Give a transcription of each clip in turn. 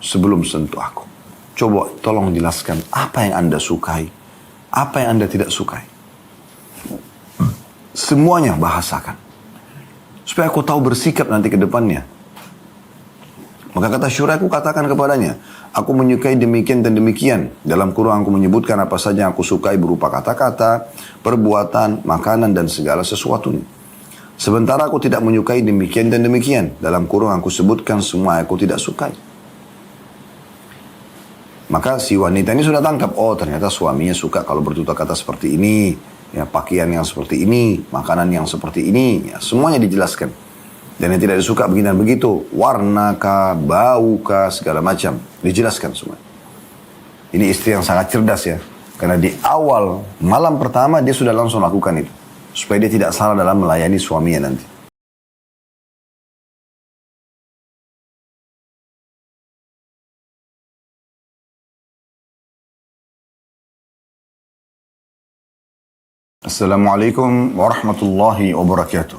sebelum sentuh aku. Coba tolong jelaskan apa yang Anda sukai, apa yang Anda tidak sukai. Semuanya bahasakan. Supaya aku tahu bersikap nanti ke depannya. Maka kata Syura, aku katakan kepadanya, aku menyukai demikian dan demikian. Dalam Quran aku menyebutkan apa saja yang aku sukai berupa kata-kata, perbuatan, makanan, dan segala sesuatunya. Sementara aku tidak menyukai demikian dan demikian. Dalam Quran aku sebutkan semua yang aku tidak sukai. Maka si wanita ini sudah tangkap, oh ternyata suaminya suka kalau bertutur kata seperti ini, ya pakaian yang seperti ini, makanan yang seperti ini, ya, semuanya dijelaskan. Dan yang tidak disuka begini dan begitu, warna kah, bau kah, segala macam, dijelaskan semua. Ini istri yang sangat cerdas ya, karena di awal malam pertama dia sudah langsung lakukan itu, supaya dia tidak salah dalam melayani suaminya nanti. Assalamualaikum warahmatullahi wabarakatuh.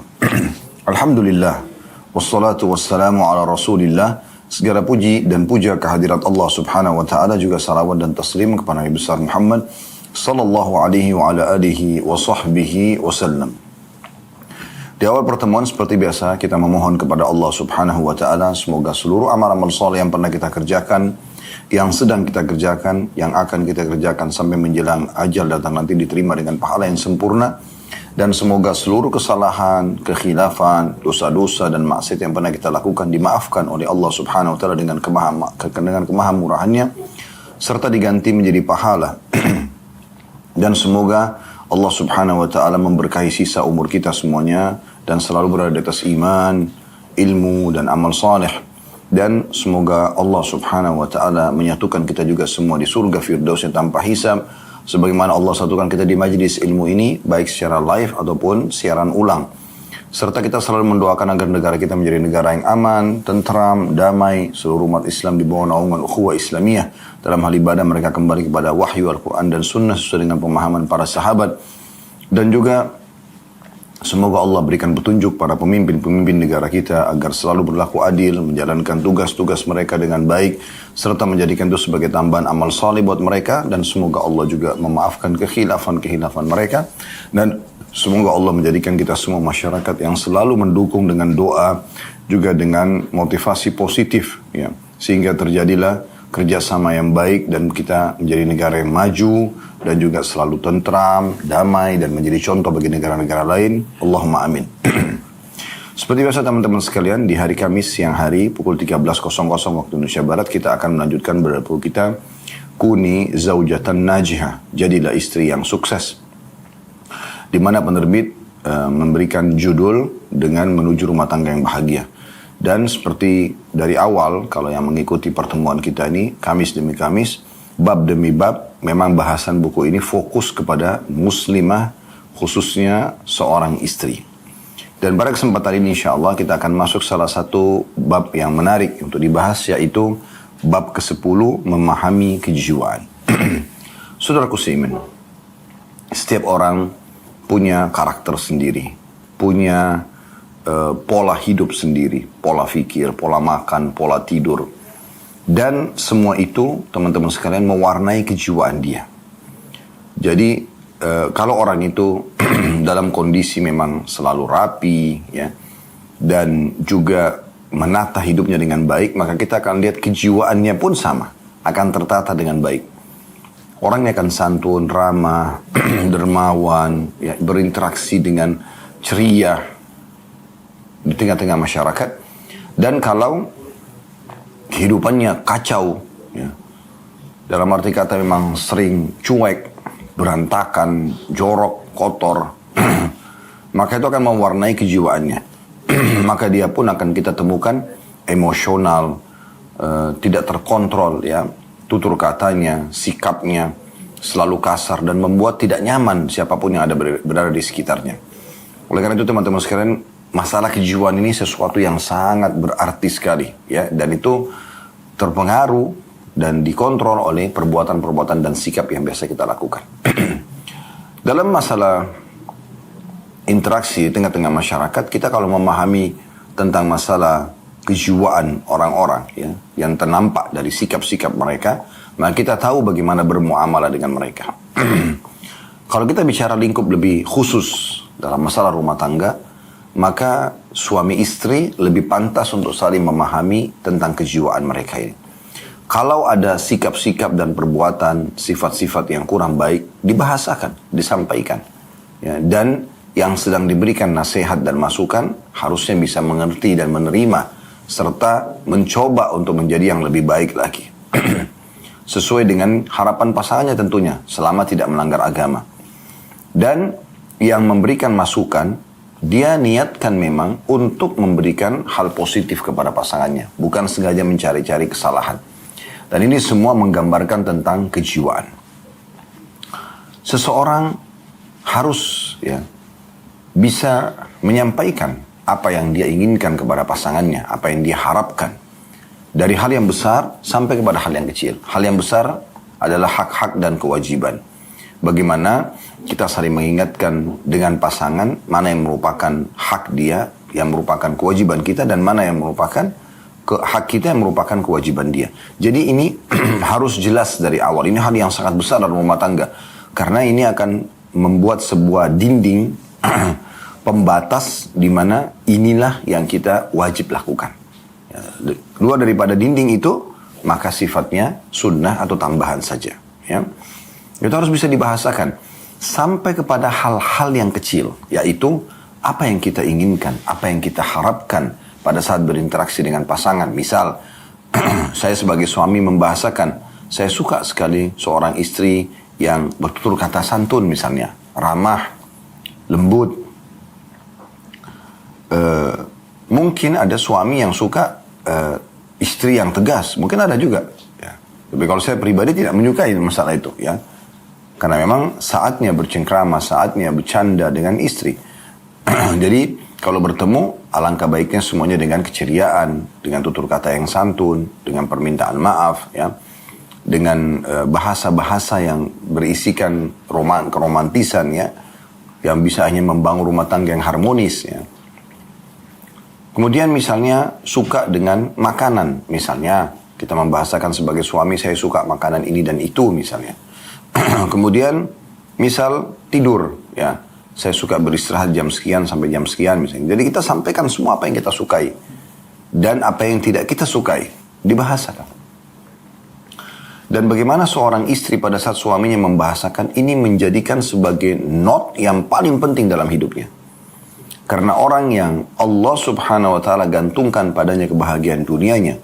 Alhamdulillah, wassalatu wassalamu ala rasulillah. Segala puji dan puja kehadirat Allah subhanahu wa ta'ala, juga salawat dan taslim kepada Nabi besar Muhammad sallallahu alaihi wa ala alihi wa sahbihi wasallam. Di awal pertemuan seperti biasa kita memohon kepada Allah subhanahu wa ta'ala, semoga seluruh amal-amal saleh yang pernah kita kerjakan, yang sedang kita kerjakan, yang akan kita kerjakan sampai menjelang ajal datang nanti diterima dengan pahala yang sempurna. Dan semoga seluruh kesalahan, kekhilafan, dosa-dosa dan maksiat yang pernah kita lakukan dimaafkan oleh Allah subhanahu wa ta'ala dengan kemahamurahannya, serta diganti menjadi pahala. Dan semoga Allah subhanahu wa ta'ala memberkahi sisa umur kita semuanya, dan selalu berada di atas iman, ilmu, dan amal saleh. Dan semoga Allah subhanahu wa ta'ala menyatukan kita juga semua di surga firdausnya tanpa hisab, sebagaimana Allah satukan kita di majlis ilmu ini, baik secara live ataupun siaran ulang. Serta kita selalu mendoakan agar negara kita menjadi negara yang aman, tentram, damai, seluruh umat Islam di bawah naungan ukhuwah Islamiyah. Dalam hal ibadah mereka kembali kepada wahyu Al-Quran dan sunnah sesuai dengan pemahaman para sahabat. Dan juga semoga Allah berikan petunjuk para pemimpin-pemimpin negara kita agar selalu berlaku adil, menjalankan tugas-tugas mereka dengan baik, serta menjadikan itu sebagai tambahan amal saleh buat mereka. Dan semoga Allah juga memaafkan kekhilafan mereka. Dan semoga Allah menjadikan kita semua masyarakat yang selalu mendukung dengan doa, juga dengan motivasi positif, ya, sehingga terjadilah kerjasama yang baik dan kita menjadi negara yang maju dan juga selalu tentram, damai, dan menjadi contoh bagi negara-negara lain. Allahumma amin. Seperti biasa teman-teman sekalian, di hari Kamis siang hari pukul 13.00 waktu Indonesia Barat kita akan melanjutkan berbuku kita Kuni Zaujatan Najihah, jadilah istri yang sukses, di mana penerbit memberikan judul dengan menuju rumah tangga yang bahagia. Dan seperti dari awal, kalau yang mengikuti pertemuan kita ini, Kamis demi Kamis, bab demi bab, memang bahasan buku ini fokus kepada muslimah, khususnya seorang istri. Dan pada kesempatan ini insya Allah kita akan masuk salah satu bab yang menarik untuk dibahas, yaitu bab ke-10, memahami kejiwaan. Saudaraku seiman, setiap orang punya karakter sendiri, punya pola hidup sendiri, pola fikir, pola makan, pola tidur. Dan semua itu teman-teman sekalian mewarnai kejiwaan dia. Jadi kalau orang itu dalam kondisi memang selalu rapi, ya, dan juga menata hidupnya dengan baik, maka kita akan lihat kejiwaannya pun sama, akan tertata dengan baik. Orangnya akan santun, ramah, dermawan, ya, berinteraksi dengan ceria di tengah-tengah masyarakat. Dan kalau kehidupannya kacau, ya, dalam arti kata memang sering cuek, berantakan, jorok, kotor, maka itu akan mewarnai kejiwaannya. Maka dia pun akan kita temukan emosional, tidak terkontrol, ya, tutur katanya, sikapnya selalu kasar dan membuat tidak nyaman siapapun yang ada berada di sekitarnya. Oleh karena itu teman-teman sekalian, masalah kejiwaan ini sesuatu yang sangat berarti sekali, ya, dan itu terpengaruh dan dikontrol oleh perbuatan-perbuatan dan sikap yang biasa kita lakukan. Dalam masalah interaksi di tengah-tengah masyarakat, kita kalau memahami tentang masalah kejiwaan orang-orang ya, yang ternampak dari sikap-sikap mereka, maka kita tahu bagaimana bermuamalah dengan mereka. Kalau kita bicara lingkup lebih khusus dalam masalah rumah tangga, maka suami istri lebih pantas untuk saling memahami tentang kejiwaan mereka ini. Kalau ada sikap-sikap dan perbuatan, sifat-sifat yang kurang baik, dibahasakan, disampaikan. Ya, dan yang sedang diberikan nasihat dan masukan harusnya bisa mengerti dan menerima, serta mencoba untuk menjadi yang lebih baik lagi. Sesuai dengan harapan pasangannya tentunya, selama tidak melanggar agama. Dan yang memberikan masukan, dia niatkan memang untuk memberikan hal positif kepada pasangannya, bukan sengaja mencari-cari kesalahan. Dan ini semua menggambarkan tentang kejiwaan. Seseorang harus ya bisa menyampaikan apa yang dia inginkan kepada pasangannya, apa yang dia harapkan. Dari hal yang besar sampai kepada hal yang kecil. Hal yang besar adalah hak-hak dan kewajiban. Bagaimana kita saling mengingatkan dengan pasangan mana yang merupakan hak dia, yang merupakan kewajiban kita, dan mana yang merupakan hak kita yang merupakan kewajiban dia. Jadi ini harus jelas dari awal. Ini hal yang sangat besar dalam rumah tangga. Karena ini akan membuat sebuah dinding pembatas di mana inilah yang kita wajib lakukan. Ya, keluar daripada dinding itu, maka sifatnya sunnah atau tambahan saja. Ya. Itu harus bisa dibahasakan. Sampai kepada hal-hal yang kecil, yaitu apa yang kita inginkan, apa yang kita harapkan pada saat berinteraksi dengan pasangan. Misal, saya sebagai suami membahasakan, saya suka sekali seorang istri yang bertutur kata santun misalnya, ramah, lembut. Mungkin ada suami yang suka istri yang tegas, mungkin ada juga. Ya. Tapi kalau saya pribadi tidak menyukai masalah itu, ya, karena memang saatnya bercengkrama, saatnya bercanda dengan istri. Jadi kalau bertemu, alangkah baiknya semuanya dengan keceriaan, dengan tutur kata yang santun, dengan permintaan maaf, ya, dengan bahasa-bahasa yang berisikan keromantisan, ya, yang bisa hanya membangun rumah tangga yang harmonis, ya. Kemudian misalnya suka dengan makanan, misalnya kita membahasakan sebagai suami, saya suka makanan ini dan itu misalnya. Kemudian misal tidur, ya, saya suka beristirahat jam sekian sampai jam sekian misalnya. Jadi kita sampaikan semua apa yang kita sukai dan apa yang tidak kita sukai, dibahasakan. Dan bagaimana seorang istri pada saat suaminya membahasakan ini menjadikan sebagai not yang paling penting dalam hidupnya. Karena orang yang Allah subhanahu wa ta'ala gantungkan padanya kebahagiaan dunianya,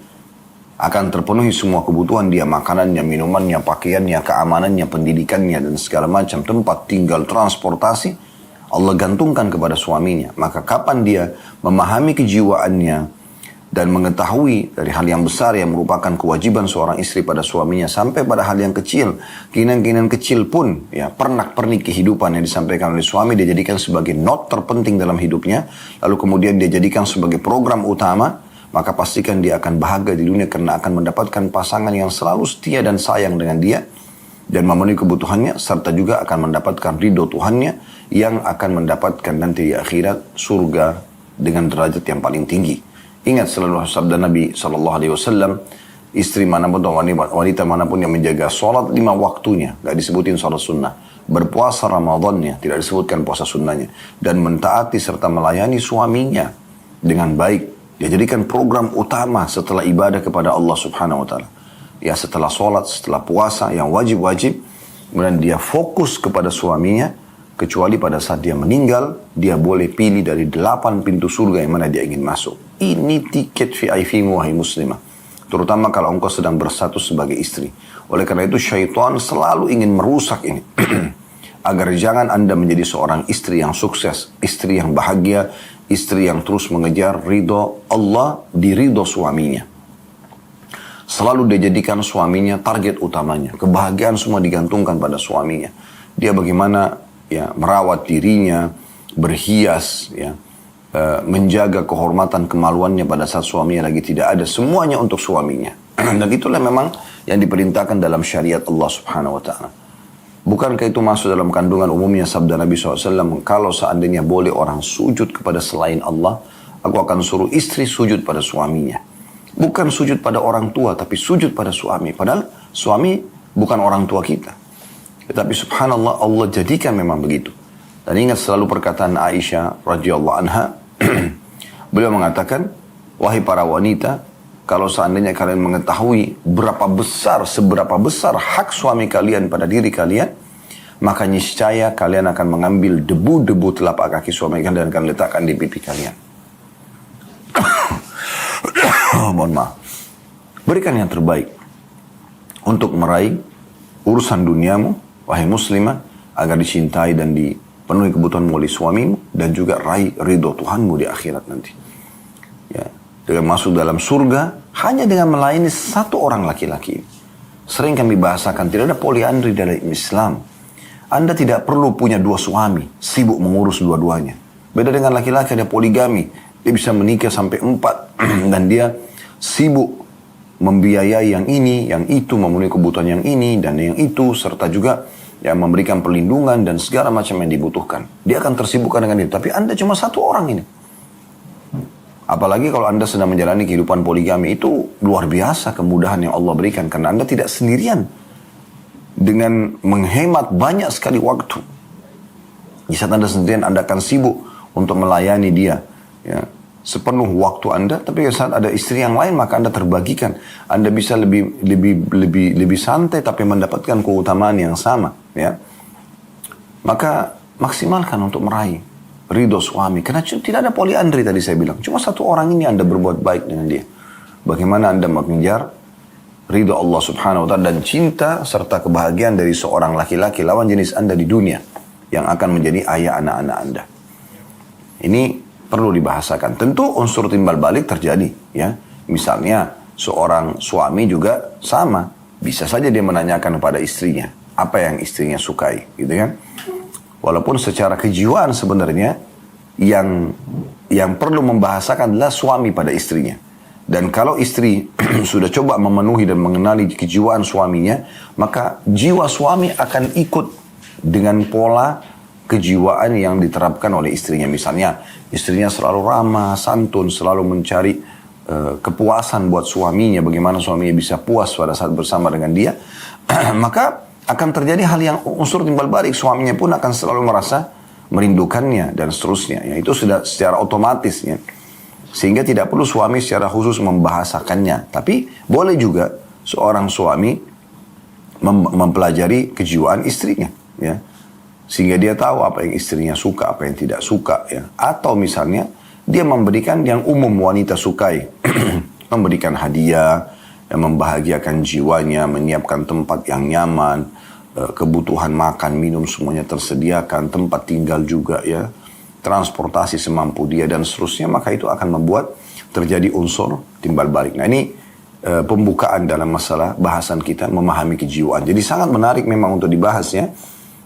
akan terpenuhi semua kebutuhan dia, makanannya, minumannya, pakaiannya, keamanannya, pendidikannya, dan segala macam tempat tinggal, transportasi, Allah gantungkan kepada suaminya. Maka kapan dia memahami kejiwaannya dan mengetahui dari hal yang besar yang merupakan kewajiban seorang istri pada suaminya, sampai pada hal yang kecil, keinginan-keinginan kecil pun, ya, pernak-pernik kehidupan yang disampaikan oleh suami, dia jadikan sebagai not terpenting dalam hidupnya, lalu kemudian dia jadikan sebagai program utama, maka pastikan dia akan bahagia di dunia karena akan mendapatkan pasangan yang selalu setia dan sayang dengan dia dan memenuhi kebutuhannya, serta juga akan mendapatkan ridho Tuhannya yang akan mendapatkan nanti di akhirat surga dengan derajat yang paling tinggi. Ingat selalu sabda Nabi SAW, istri manapun atau wanita manapun yang menjaga sholat 5 waktunya, gak disebutin sholat sunnah, berpuasa Ramadannya, tidak disebutkan puasa sunnahnya, dan mentaati serta melayani suaminya dengan baik, dia jadikan program utama setelah ibadah kepada Allah subhanahu wa ta'ala. Ya, setelah sholat, setelah puasa yang wajib-wajib, kemudian dia fokus kepada suaminya, kecuali pada saat dia meninggal, dia boleh pilih dari 8 pintu surga yang mana dia ingin masuk. Ini tiket VIP-mu, wahai muslimah. Terutama kalau engkau sedang bersatu sebagai istri. Oleh karena itu syaitan selalu ingin merusak ini. Agar jangan anda menjadi seorang istri yang sukses, istri yang bahagia, istri yang terus mengejar ridho Allah di ridho suaminya. Selalu dia jadikan suaminya target utamanya. Kebahagiaan semua digantungkan pada suaminya. Dia bagaimana, ya, merawat dirinya, berhias, ya, menjaga kehormatan kemaluannya pada saat suaminya lagi tidak ada, semuanya untuk suaminya. Dan itulah memang yang diperintahkan dalam syariat Allah subhanahu wa ta'ala. Bukankah itu masuk dalam kandungan umumnya sabda Nabi SAW, kalau seandainya boleh orang sujud kepada selain Allah, aku akan suruh istri sujud pada suaminya. Bukan sujud pada orang tua, tapi sujud pada suami. Padahal suami bukan orang tua kita. Tetapi subhanallah, Allah jadikan memang begitu. Dan ingat selalu perkataan Aisyah radhiyallahu anha. Beliau mengatakan, wahai para wanita, kalau seandainya kalian mengetahui seberapa besar hak suami kalian pada diri kalian, maka niscaya kalian akan mengambil debu-debu telapak kaki suami kalian dan akan letakkan di pipi kalian. Mohon maaf. Berikan yang terbaik untuk meraih urusan duniamu, wahai muslimah, agar dicintai dan dipenuhi kebutuhanmu oleh suamimu, dan juga raih ridho Tuhanmu di akhirat nanti. Ya, dengan masuk dalam surga hanya dengan melayani satu orang laki-laki. Sering kami bahasakan, tidak ada poliandri dalam Islam. Anda tidak perlu punya dua suami, sibuk mengurus dua-duanya. Beda dengan laki-laki, ada poligami. Dia bisa menikah sampai 4 dan dia sibuk membiayai yang ini, yang itu, memenuhi kebutuhan yang ini dan yang itu, serta juga yang memberikan perlindungan dan segala macam yang dibutuhkan. Dia akan tersibukkan dengan itu. Tapi Anda cuma satu orang ini. Apalagi kalau Anda sedang menjalani kehidupan poligami, itu luar biasa kemudahan yang Allah berikan. Karena Anda tidak sendirian. Dengan menghemat banyak sekali waktu. Di saat Anda sendirian, Anda akan sibuk untuk melayani dia. Ya, sepenuh waktu Anda, tapi saat ada istri yang lain, maka Anda terbagikan. Anda bisa lebih santai, tapi mendapatkan keutamaan yang sama. Ya. Maka maksimalkan untuk meraih ridho suami. Karena tidak ada poliandri tadi saya bilang. Cuma satu orang ini Anda berbuat baik dengan dia. Bagaimana Anda mengejar ridho Allah subhanahu wa ta'ala dan cinta serta kebahagiaan dari seorang laki-laki lawan jenis Anda di dunia yang akan menjadi ayah anak-anak Anda. Ini perlu dibahasakan. Tentu unsur timbal balik terjadi. Ya, misalnya seorang suami juga sama. Bisa saja dia menanyakan kepada istrinya apa yang istrinya sukai, gitu kan? Walaupun secara kejiwaan sebenarnya yang perlu membahasakan adalah suami pada istrinya. Dan kalau istri sudah coba memenuhi dan mengenali kejiwaan suaminya, maka jiwa suami akan ikut dengan pola kejiwaan yang diterapkan oleh istrinya. Misalnya, istrinya selalu ramah, santun, selalu mencari kepuasan buat suaminya, bagaimana suaminya bisa puas pada saat bersama dengan dia, maka akan terjadi hal yang unsur timbal balik, suaminya pun akan selalu merasa merindukannya dan seterusnya. Ya, itu sudah secara otomatis ya. Sehingga tidak perlu suami secara khusus membahasakannya. Tapi boleh juga seorang suami mempelajari kejiwaan istrinya. Ya. Sehingga dia tahu apa yang istrinya suka, apa yang tidak suka. Ya. Atau misalnya dia memberikan yang umum wanita sukai. Memberikan hadiah, yang membahagiakan jiwanya, menyiapkan tempat yang nyaman, kebutuhan makan, minum semuanya tersediakan, tempat tinggal juga ya. Transportasi semampu dia dan seterusnya, maka itu akan membuat terjadi unsur timbal balik. Nah ini pembukaan dalam masalah bahasan kita memahami kejiwaan. Jadi sangat menarik memang untuk dibahas ya.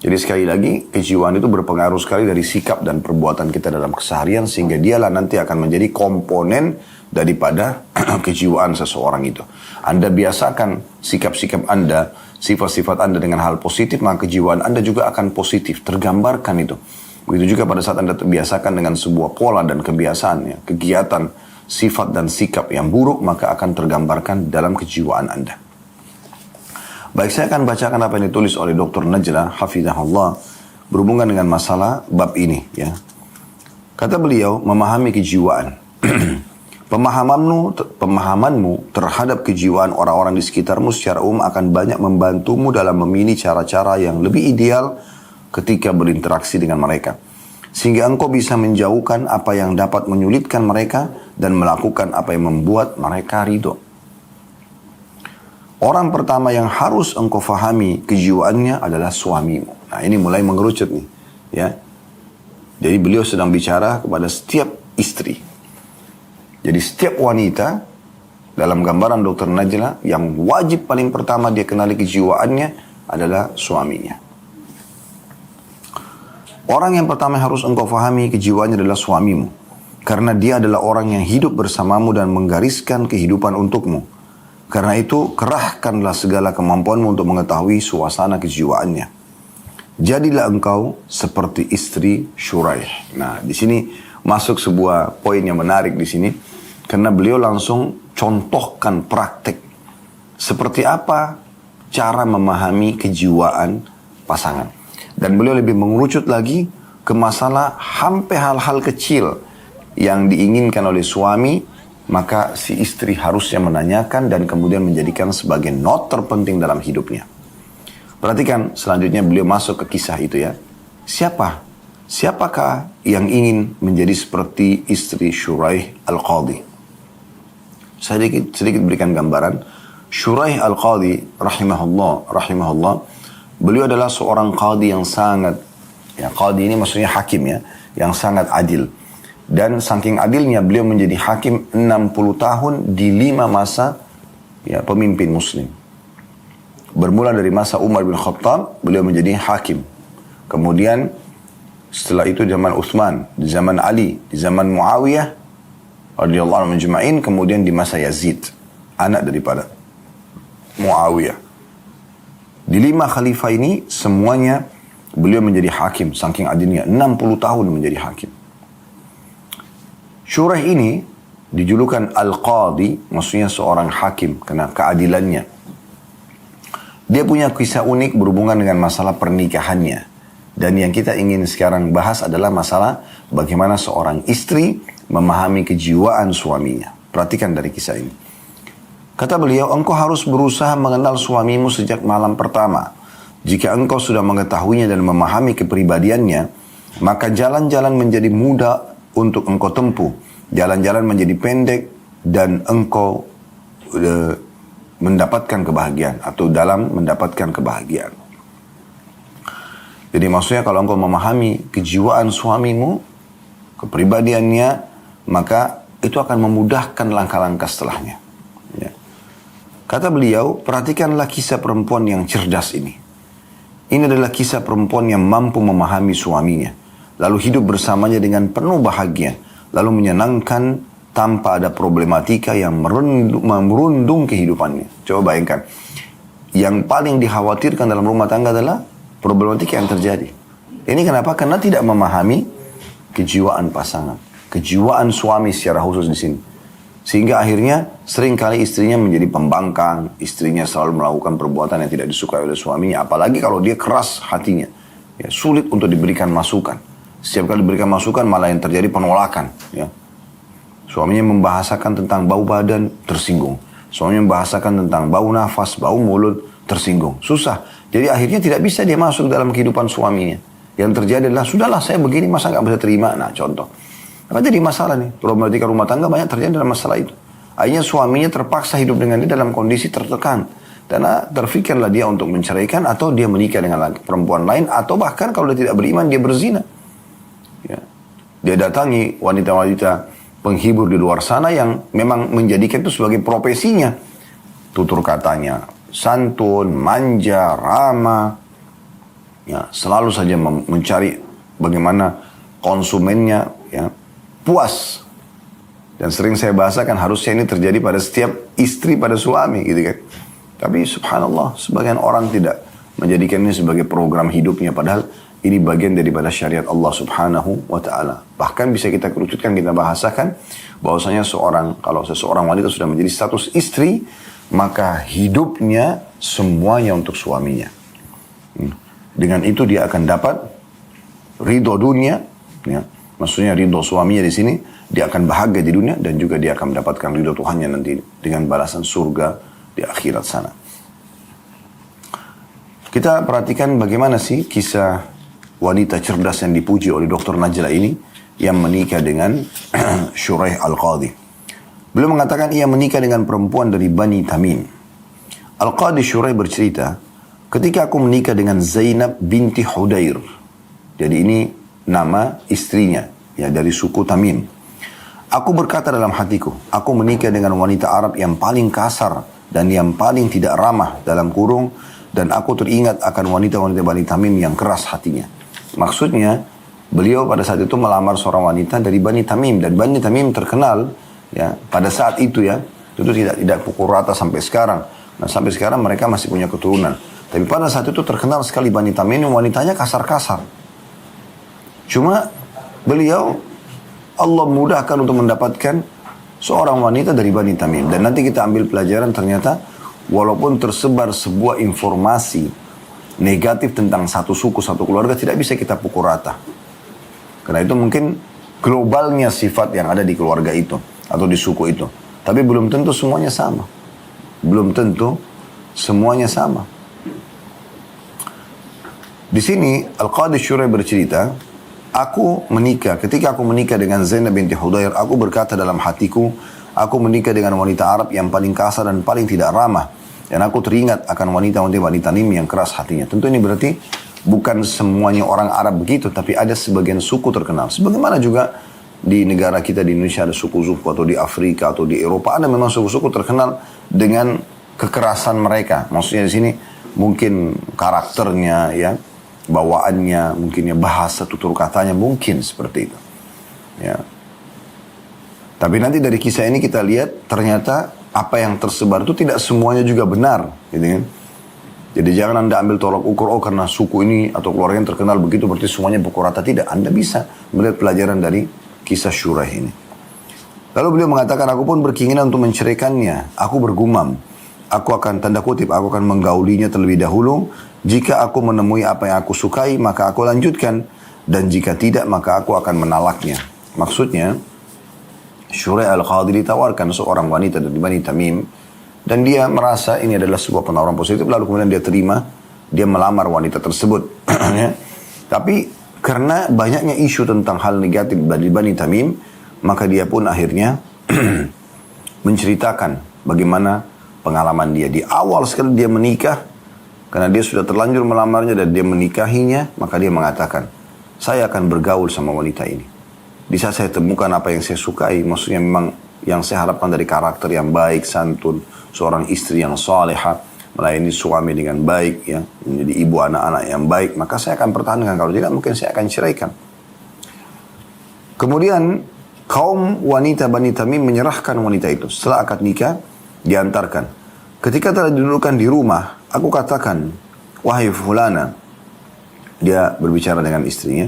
Jadi sekali lagi kejiwaan itu berpengaruh sekali dari sikap dan perbuatan kita dalam keseharian, sehingga dialah nanti akan menjadi komponen daripada kejiwaan seseorang itu. Anda biasakan sikap-sikap Anda, sifat-sifat Anda dengan hal positif, maka kejiwaan Anda juga akan positif, tergambarkan itu. Begitu juga pada saat Anda terbiasakan dengan sebuah pola dan kebiasaan, ya, kegiatan, sifat dan sikap yang buruk, maka akan tergambarkan dalam kejiwaan Anda. Baik, saya akan bacakan apa yang ditulis oleh Dr. Najla, hafizahullah, berhubungan dengan masalah bab ini. Ya. Kata beliau, memahami kejiwaan. Pemahamanmu terhadap kejiwaan orang-orang di sekitarmu secara umum akan banyak membantumu dalam memilih cara-cara yang lebih ideal ketika berinteraksi dengan mereka. Sehingga engkau bisa menjauhkan apa yang dapat menyulitkan mereka dan melakukan apa yang membuat mereka ridho. Orang pertama yang harus engkau fahami kejiwaannya adalah suamimu. Nah ini mulai mengerucut nih. Ya. Jadi beliau sedang bicara kepada setiap istri. Jadi setiap wanita dalam gambaran Dr. Najla yang wajib paling pertama dia kenali kejiwaannya adalah suaminya. Orang yang pertama yang harus engkau fahami kejiwaannya adalah suamimu. Karena dia adalah orang yang hidup bersamamu dan menggariskan kehidupan untukmu. Karena itu kerahkanlah segala kemampuanmu untuk mengetahui suasana kejiwaannya. Jadilah engkau seperti istri Syuraih. Nah di sini masuk sebuah poin yang menarik di sini. Karena beliau langsung contohkan praktek. Seperti apa cara memahami kejiwaan pasangan. Dan beliau lebih mengerucut lagi ke masalah hampir hal-hal kecil yang diinginkan oleh suami, maka si istri harusnya menanyakan dan kemudian menjadikan sebagai not terpenting dalam hidupnya. Perhatikan selanjutnya beliau masuk ke kisah itu ya. Siapakah yang ingin menjadi seperti istri Shuraih Al-Qadhi? Saya sedikit berikan gambaran. Shuraih Al-Qadhi rahimahullah, beliau adalah seorang qadhi yang sangat, ya qadhi ini maksudnya hakim ya, yang sangat adil. Dan saking adilnya beliau menjadi hakim 60 tahun di 5 masa ya, pemimpin muslim. Bermula dari masa Umar bin Khattab, beliau menjadi hakim. Kemudian setelah itu zaman Uthman, di zaman Ali, di zaman Muawiyah, radhiyallahu anhu majma'in, kemudian di masa Yazid, anak daripada Muawiyah. Di 5 khalifah ini semuanya beliau menjadi hakim, saking adilnya, 60 tahun menjadi hakim. Shuraih ini dijulukan Al-Qadhi, maksudnya seorang hakim, karena keadilannya. Dia punya kisah unik berhubungan dengan masalah pernikahannya. Dan yang kita ingin sekarang bahas adalah masalah bagaimana seorang istri memahami kejiwaan suaminya. Perhatikan dari kisah ini. Kata beliau, engkau harus berusaha mengenal suamimu sejak malam pertama. Jika engkau sudah mengetahuinya dan memahami kepribadiannya, maka jalan-jalan menjadi mudah untuk engkau tempuh. Jalan-jalan menjadi pendek dan engkau mendapatkan kebahagiaan atau dalam mendapatkan kebahagiaan. Jadi maksudnya kalau engkau memahami kejiwaan suamimu, kepribadiannya, maka itu akan memudahkan langkah-langkah setelahnya. Ya. Kata beliau, perhatikanlah kisah perempuan yang cerdas ini. Ini adalah kisah perempuan yang mampu memahami suaminya, lalu hidup bersamanya dengan penuh bahagia, lalu menyenangkan tanpa ada problematika yang merundung kehidupannya. Coba bayangkan, yang paling dikhawatirkan dalam rumah tangga adalah problematika yang terjadi. Ini kenapa? Karena tidak memahami kejiwaan pasangan, kejiwaan suami secara khusus di sini. Sehingga akhirnya seringkali istrinya menjadi pembangkang, istrinya selalu melakukan perbuatan yang tidak disukai oleh suaminya, apalagi kalau dia keras hatinya. Ya, sulit untuk diberikan masukan. Setiap kali diberikan masukan malah yang terjadi penolakan. Ya. Suaminya membahasakan tentang bau badan, tersinggung. Suaminya membahasakan tentang bau nafas, bau mulut, tersinggung. Susah. Jadi akhirnya tidak bisa dia masuk dalam kehidupan suaminya. Yang terjadi adalah, sudahlah saya begini masa nggak bisa terima. Nah contoh. Apa jadi masalah nih? Problematika rumah tangga banyak terjadi dalam masalah itu. Akhirnya suaminya terpaksa hidup dengan dia dalam kondisi tertekan. Karena terfikirlah dia untuk menceraikan atau dia menikah dengan perempuan lain. Atau bahkan kalau dia tidak beriman, dia berzina. Ya. Dia datangi wanita-wanita penghibur di luar sana yang memang menjadikan itu sebagai profesinya. Tutur katanya santun, manja, ramah. Ya, selalu saja mencari bagaimana konsumennya ya, puas. Dan sering saya bahasakan harusnya ini terjadi pada setiap istri pada suami gitu kan. Tapi subhanallah sebagian orang tidak menjadikan ini sebagai program hidupnya, padahal ini bagian daripada syariat Allah subhanahu wa ta'ala. Bahkan bisa kita kerucutkan, kita bahasakan bahwasanya kalau seseorang wanita sudah menjadi status istri, maka hidupnya semuanya untuk suaminya. Dengan itu dia akan dapat ridho dunia, ya. Maksudnya ridho suaminya di sini, dia akan bahagia di dunia dan juga dia akan mendapatkan ridho Tuhannya nanti dengan balasan surga di akhirat sana. Kita perhatikan bagaimana sih kisah wanita cerdas yang dipuji oleh Dr. Najla ini yang menikah dengan Shuraih Al-Qadhi. Beliau mengatakan ia menikah dengan perempuan dari Bani Tamim. Al-Qadhi Shuraih bercerita, ketika aku menikah dengan Zainab binti Hudair. Jadi ini nama istrinya, ya dari suku Tamim. Aku berkata dalam hatiku, aku menikah dengan wanita Arab yang paling kasar dan yang paling tidak ramah dalam kurung, dan aku teringat akan wanita-wanita Bani Tamim yang keras hatinya. Maksudnya, beliau pada saat itu melamar seorang wanita dari Bani Tamim, dan Bani Tamim terkenal ya pada saat itu ya, itu tidak pukul rata sampai sekarang. Nah, sampai sekarang mereka masih punya keturunan. Tapi pada saat itu terkenal sekali Bani Tamim, wanitanya kasar-kasar. Cuma beliau Allah mudahkan untuk mendapatkan seorang wanita dari Bani Tamim. Dan nanti kita ambil pelajaran ternyata walaupun tersebar sebuah informasi negatif tentang satu suku, satu keluarga, tidak bisa kita pukul rata. Karena itu mungkin globalnya sifat yang ada di keluarga itu atau di suku itu. Tapi belum tentu semuanya sama. Belum tentu semuanya sama. Di sini Al-Qadhi Syurai bercerita, ketika aku menikah dengan Zainab binti Hudair, aku berkata dalam hatiku, aku menikah dengan wanita Arab yang paling kasar dan paling tidak ramah. Dan aku teringat akan wanita-wanita Bani Tamim yang keras hatinya. Tentu ini berarti bukan semuanya orang Arab begitu, tapi ada sebagian suku terkenal. Sebagaimana juga di negara kita di Indonesia ada suku-suku, atau di Afrika atau di Eropa ada memang suku-suku terkenal dengan kekerasan mereka. Maksudnya di sini mungkin karakternya, ya, bawaannya, mungkin ya bahasa tutur katanya mungkin seperti itu. Ya. Tapi nanti dari kisah ini kita lihat ternyata apa yang tersebar itu tidak semuanya juga benar, gitu kan? Jadi jangan Anda ambil tolak ukur, oh karena suku ini atau keluarga yang terkenal begitu berarti semuanya pukul rata. Tidak, Anda bisa melihat pelajaran dari kisah Syurah ini. Lalu beliau mengatakan, aku pun berkeinginan untuk menceraikannya. Aku bergumam, aku akan, tanda kutip, aku akan menggaulinya terlebih dahulu. Jika aku menemui apa yang aku sukai, maka aku lanjutkan. Dan jika tidak, maka aku akan menalaknya. Maksudnya, Syurah Al-Qadhi ditawarkan seorang wanita dari Bani Tamim. Dan dia merasa ini adalah sebuah penawaran positif. Lalu kemudian dia terima, dia melamar wanita tersebut. Tapi karena banyaknya isu tentang hal negatif dari Bani Tamim, maka dia pun akhirnya menceritakan bagaimana pengalaman dia. Di awal sekali dia menikah, karena dia sudah terlanjur melamarnya dan dia menikahinya, maka dia mengatakan, saya akan bergaul sama wanita ini. Di saat saya temukan apa yang saya sukai, maksudnya memang yang saya harapkan dari karakter yang baik, santun, seorang istri yang salehah, melayani suami dengan baik, ya, menjadi ibu anak-anak yang baik, maka saya akan pertahankan. Kalau tidak, mungkin saya akan ceraikan. Kemudian kaum wanita Bani Tamim menyerahkan wanita itu. Setelah akad nikah, diantarkan. Ketika telah didudukkan di rumah, aku katakan, wahai fulana, dia berbicara dengan istrinya,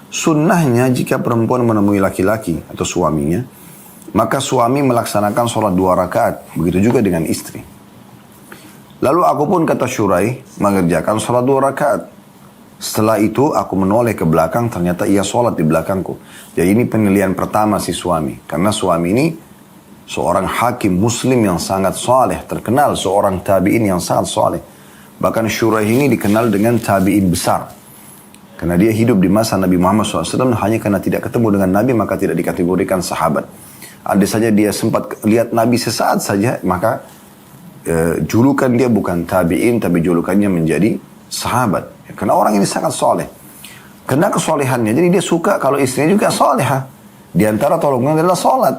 sunnahnya jika perempuan menemui laki-laki atau suaminya, maka suami melaksanakan sholat 2 rakaat. Begitu juga dengan istri. Lalu aku pun, kata Syurai, mengerjakan sholat 2 rakaat. Setelah itu aku menoleh ke belakang, ternyata ia sholat di belakangku. Jadi ini penilaian pertama si suami. Karena suami ini seorang hakim muslim yang sangat saleh, terkenal seorang tabi'in yang sangat saleh. Bahkan Syurai ini dikenal dengan tabi'in besar. Karena dia hidup di masa Nabi Muhammad SAW, hanya karena tidak ketemu dengan Nabi maka tidak dikategorikan sahabat. Andai saja dia sempat lihat Nabi sesaat saja, maka julukan dia bukan tabi'in, tapi julukannya menjadi sahabat. Karena orang ini sangat soleh. Karena kesolehannya, jadi dia suka kalau istrinya juga solehah. Di antara tolongnya adalah sholat.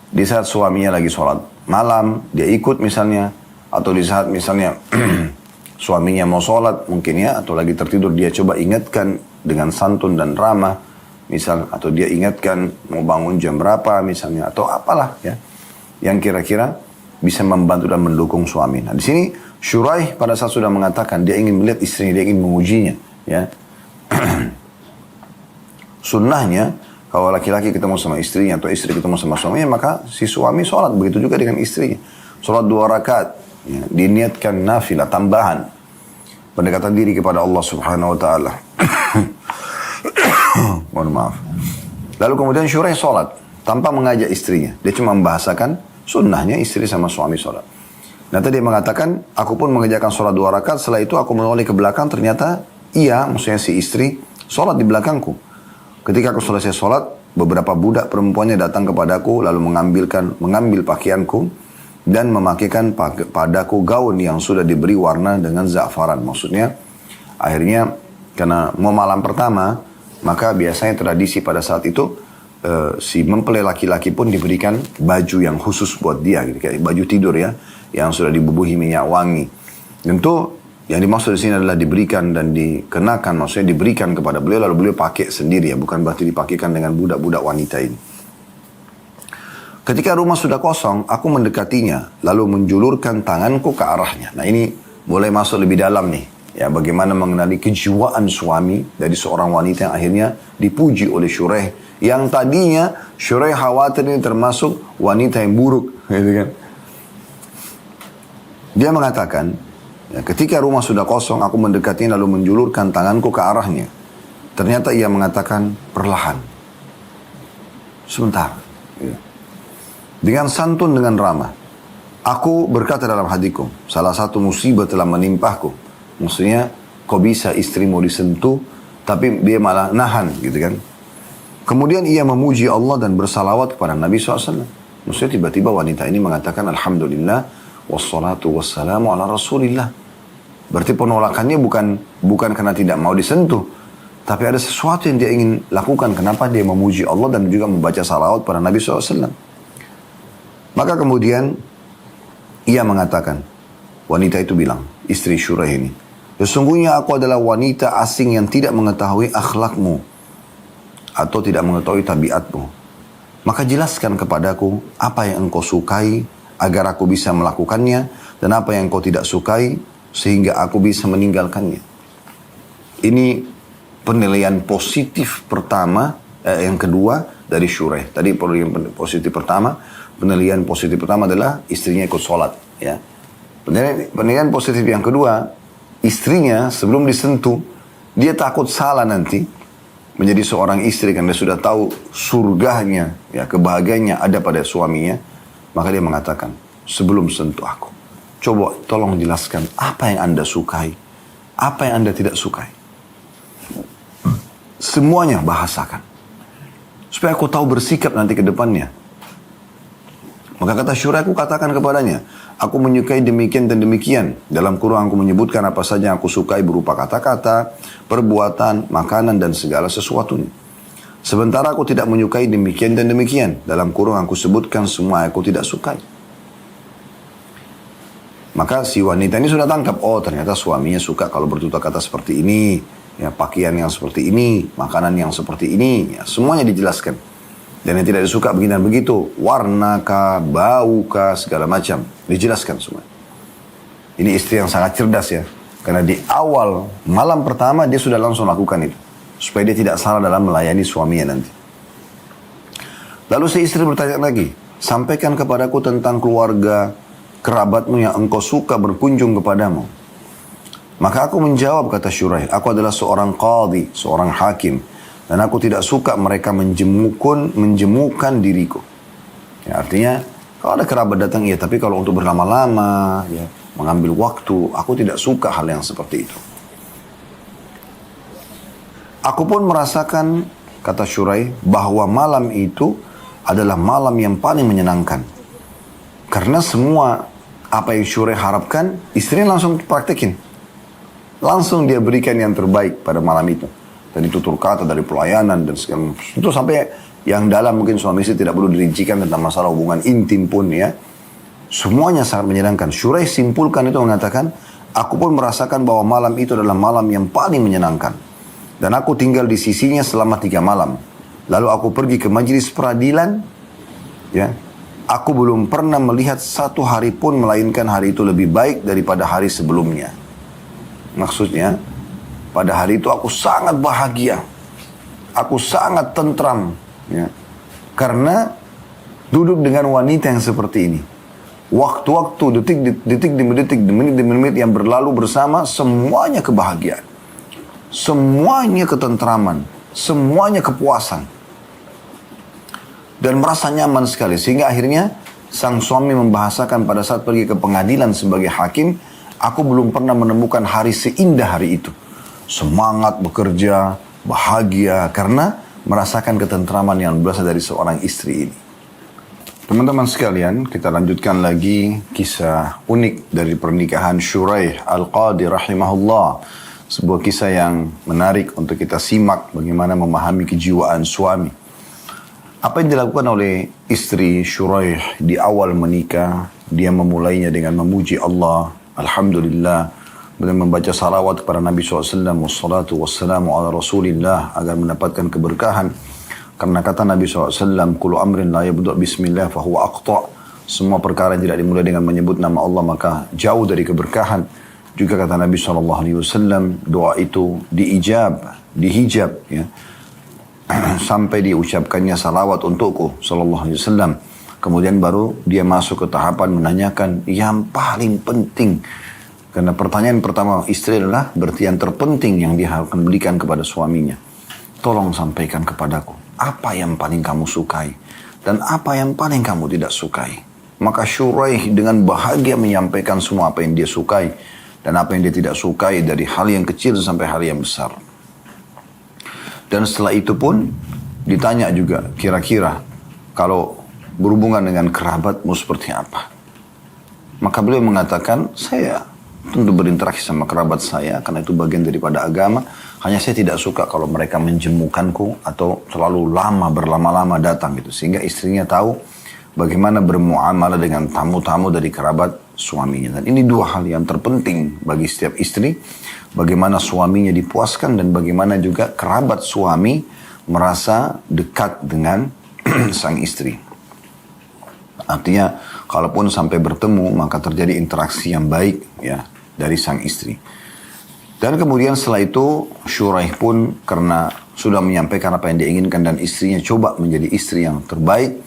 Di saat suaminya lagi sholat malam, dia ikut misalnya. Atau di saat misalnya suaminya mau sholat mungkin ya, atau lagi tertidur, dia coba ingatkan dengan santun dan ramah. Misal, atau dia ingatkan mau bangun jam berapa misalnya, atau apalah ya, yang kira-kira bisa membantu dan mendukung suami. Nah di sini Syurai pada saat sudah mengatakan dia ingin melihat istrinya, dia ingin mengujinya, ya. Sunnahnya kalau laki-laki ketemu sama istrinya atau istri ketemu sama suaminya, maka si suami sholat. Begitu juga dengan istrinya, sholat 2 rakaat, ya, diniatkan nafilah tambahan, pendekatan diri kepada Allah Subhanahu Wa Taala. Mohon maaf. Lalu kemudian Syurai sholat tanpa mengajak istrinya. Dia cuma membahasakan sunnahnya istri sama suami sholat. Nanti dia mengatakan, aku pun mengerjakan sholat 2 rakaat. Setelah itu aku menoleh ke belakang. Ternyata ia, maksudnya si istri, sholat di belakangku. Ketika aku selesai sholat, beberapa budak perempuannya datang kepadaku lalu mengambil pakaianku dan memakaikan padaku gaun yang sudah diberi warna dengan za'faran. Maksudnya akhirnya karena mau malam pertama, maka biasanya tradisi pada saat itu si mempelai laki-laki pun diberikan baju yang khusus buat dia, gitu, kayak baju tidur ya, yang sudah dibubuhi minyak wangi. Tentu yang dimaksud di sini adalah diberikan dan dikenakan, maksudnya diberikan kepada beliau lalu beliau pakai sendiri ya, bukan berarti dipakaikan dengan budak-budak wanita ini. Ketika rumah sudah kosong, aku mendekatinya lalu menjulurkan tanganku ke arahnya. Nah ini mulai masuk lebih dalam nih. Ya, bagaimana mengenali kejiwaan suami dari seorang wanita yang akhirnya dipuji oleh Shuraih. Yang tadinya Shuraih khawatir ini termasuk wanita yang buruk. Gitu kan. Dia mengatakan, ya, ketika rumah sudah kosong, aku mendekatinya lalu menjulurkan tanganku ke arahnya. Ternyata ia mengatakan perlahan. Sebentar. Ya. Dengan santun, dengan ramah. Aku berkata dalam hatiku, salah satu musibah telah menimpahku. Maksudnya, kok bisa istrimu disentuh, tapi dia malah nahan, gitu kan. Kemudian ia memuji Allah dan bersalawat kepada Nabi SAW. Maksudnya tiba-tiba wanita ini mengatakan, Alhamdulillah, wassalatu wassalamu ala Rasulillah. Berarti penolakannya bukan karena tidak mau disentuh, tapi ada sesuatu yang dia ingin lakukan. Kenapa dia memuji Allah dan juga membaca salawat pada Nabi SAW. Maka kemudian ia mengatakan, wanita itu bilang, istri Shuraih ini, sesungguhnya aku adalah wanita asing yang tidak mengetahui akhlakmu atau tidak mengetahui tabiatmu. Maka jelaskan kepadaku apa yang engkau sukai agar aku bisa melakukannya, dan apa yang engkau tidak sukai sehingga aku bisa meninggalkannya. Ini penilaian positif pertama, yang kedua dari Shuraih. Tadi penilaian positif pertama, adalah istrinya ikut sholat. Ya. Penilaian positif yang kedua, istrinya sebelum disentuh, dia takut salah nanti menjadi seorang istri karena dia sudah tahu surganya, ya, kebahagiaannya ada pada suaminya. Maka dia mengatakan, sebelum sentuh aku, coba tolong jelaskan apa yang Anda sukai, apa yang Anda tidak sukai. Semuanya bahasakan, supaya aku tahu bersikap nanti ke depannya. Maka kata Shuraih, aku katakan kepadanya, aku menyukai demikian dan demikian. Dalam Quran aku menyebutkan apa saja yang aku sukai berupa kata-kata, perbuatan, makanan, dan segala sesuatunya. Sementara aku tidak menyukai demikian dan demikian. Dalam Quran aku sebutkan semua yang aku tidak sukai. Maka si wanita ini sudah tangkap, oh ternyata suaminya suka kalau bertutur kata seperti ini, ya, pakaian yang seperti ini, makanan yang seperti ini, ya, semuanya dijelaskan. Dan yang tidak disuka begini dan begitu, warna kah, bau kah, segala macam, dijelaskan semua. Ini istri yang sangat cerdas ya, karena di awal malam pertama dia sudah langsung lakukan itu, supaya dia tidak salah dalam melayani suaminya nanti. Lalu si istri bertanya lagi, sampaikan kepadaku tentang keluarga kerabatmu yang engkau suka berkunjung kepadamu. Maka aku menjawab, kata Shuraih, aku adalah seorang qadhi, seorang hakim, dan aku tidak suka mereka menjemukan diriku. Ya, artinya, kalau ada kerabat datang, iya, tapi kalau untuk berlama-lama, ya, mengambil waktu, aku tidak suka hal yang seperti itu. Aku pun merasakan, kata Shuraih, bahwa malam itu adalah malam yang paling menyenangkan. Karena semua apa yang Shuraih harapkan, istrinya langsung praktekin. Langsung dia berikan yang terbaik pada malam itu. Dari tutur kata, dari pelayanan, dan segala. Itu sampai yang dalam mungkin suami istri tidak perlu dirincikan tentang masalah hubungan intim pun ya. Semuanya sangat menyenangkan. Shuraih simpulkan itu mengatakan, aku pun merasakan bahwa malam itu adalah malam yang paling menyenangkan. Dan aku tinggal di sisinya selama 3 malam. Lalu aku pergi ke majelis peradilan. Ya, aku belum pernah melihat satu hari pun melainkan hari itu lebih baik daripada hari sebelumnya. Maksudnya, pada hari itu aku sangat bahagia. Aku sangat tentram. Ya. Karena duduk dengan wanita yang seperti ini. Waktu-waktu, detik demi detik, menit demi menit yang berlalu bersama, semuanya kebahagiaan. Semuanya ketentraman. Semuanya kepuasan. Dan merasa nyaman sekali. Sehingga akhirnya sang suami membahasakan pada saat pergi ke pengadilan sebagai hakim, aku belum pernah menemukan hari seindah hari itu. Semangat bekerja, bahagia, karena merasakan ketentraman yang berasal dari seorang istri ini. Teman-teman sekalian, kita lanjutkan lagi kisah unik dari pernikahan Shuraih Al-Qadhi rahimahullah. Sebuah kisah yang menarik untuk kita simak bagaimana memahami kejiwaan suami. Apa yang dilakukan oleh istri Shuraih di awal menikah, dia memulainya dengan memuji Allah, Alhamdulillah, dan membaca salawat kepada Nabi SAW, wassalatu wassalamu ala Rasulillah, agar mendapatkan keberkahan. Karena kata Nabi SAW, kullu amrin la yabdu' bismillah fahuwa aqta'. Semua perkara yang tidak dimulai dengan menyebut nama Allah maka jauh dari keberkahan. Juga kata Nabi SAW, doa itu dihijab ya, sampai diucapkannya salawat untukku SAW. Kemudian baru dia masuk ke tahapan menanyakan yang paling penting. Karena pertanyaan pertama istri adalah berarti yang terpenting yang dia akan berikan kepada suaminya. Tolong sampaikan kepadaku, apa yang paling kamu sukai dan apa yang paling kamu tidak sukai. Maka Shuraih dengan bahagia menyampaikan semua apa yang dia sukai dan apa yang dia tidak sukai, dari hal yang kecil sampai hal yang besar. Dan setelah itu pun ditanya juga, kira-kira kalau berhubungan dengan kerabatmu seperti apa? Maka beliau mengatakan, saya tentu berinteraksi sama kerabat saya karena itu bagian daripada agama. Hanya saya tidak suka kalau mereka menjemukanku atau terlalu lama, berlama-lama datang gitu. Sehingga istrinya tahu bagaimana bermuamalah dengan tamu-tamu dari kerabat suaminya. Dan ini dua hal yang terpenting bagi setiap istri. Bagaimana suaminya dipuaskan dan bagaimana juga kerabat suami merasa dekat dengan sang istri. Artinya, kalaupun sampai bertemu, maka terjadi interaksi yang baik ya dari sang istri. Dan kemudian setelah itu, Shuraih pun karena sudah menyampaikan apa yang dia inginkan dan istrinya coba menjadi istri yang terbaik,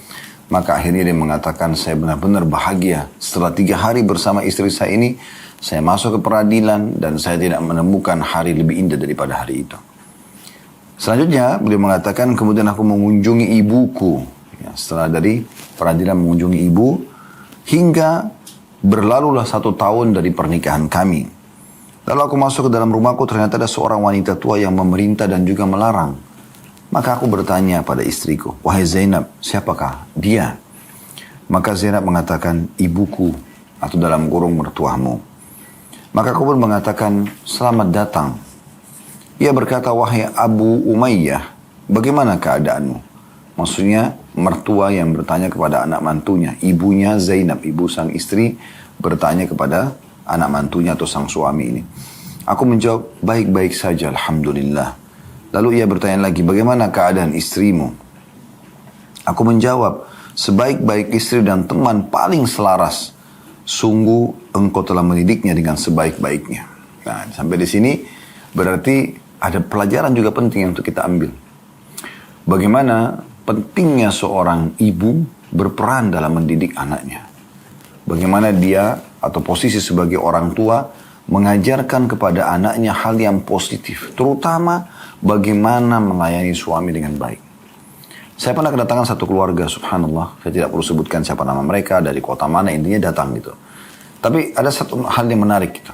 maka akhirnya dia mengatakan, saya benar-benar bahagia. Setelah 3 hari bersama istri saya ini, saya masuk ke peradilan dan saya tidak menemukan hari lebih indah daripada hari itu. Selanjutnya, beliau mengatakan, kemudian aku mengunjungi ibuku. Ya, setelah dari peradilan mengunjungi ibu, hingga berlalulah 1 tahun dari pernikahan kami. Lalu aku masuk ke dalam rumahku, ternyata ada seorang wanita tua yang memerintah dan juga melarang. Maka aku bertanya pada istriku, wahai Zainab, siapakah dia? Maka Zainab mengatakan, ibuku, atau dalam kurung mertuamu. Maka aku pun mengatakan, selamat datang. Ia berkata, wahai Abu Umayyah, bagaimana keadaanmu? Maksudnya, mertua yang bertanya kepada anak mantunya. Ibunya Zainab, ibu sang istri, bertanya kepada anak mantunya atau sang suami ini. Aku menjawab, baik-baik saja, alhamdulillah. Lalu ia bertanya lagi, bagaimana keadaan istrimu? Aku menjawab, sebaik-baik istri dan teman paling selaras. Sungguh engkau telah mendidiknya dengan sebaik-baiknya. Nah, sampai di sini berarti ada pelajaran juga penting untuk kita ambil. Bagaimana pentingnya seorang ibu berperan dalam mendidik anaknya. Bagaimana dia atau posisi sebagai orang tua mengajarkan kepada anaknya hal yang positif. Terutama bagaimana melayani suami dengan baik. Saya pernah kedatangan satu keluarga, subhanallah. Saya tidak perlu sebutkan siapa nama mereka, dari kota mana, intinya datang gitu. Tapi ada satu hal yang menarik gitu.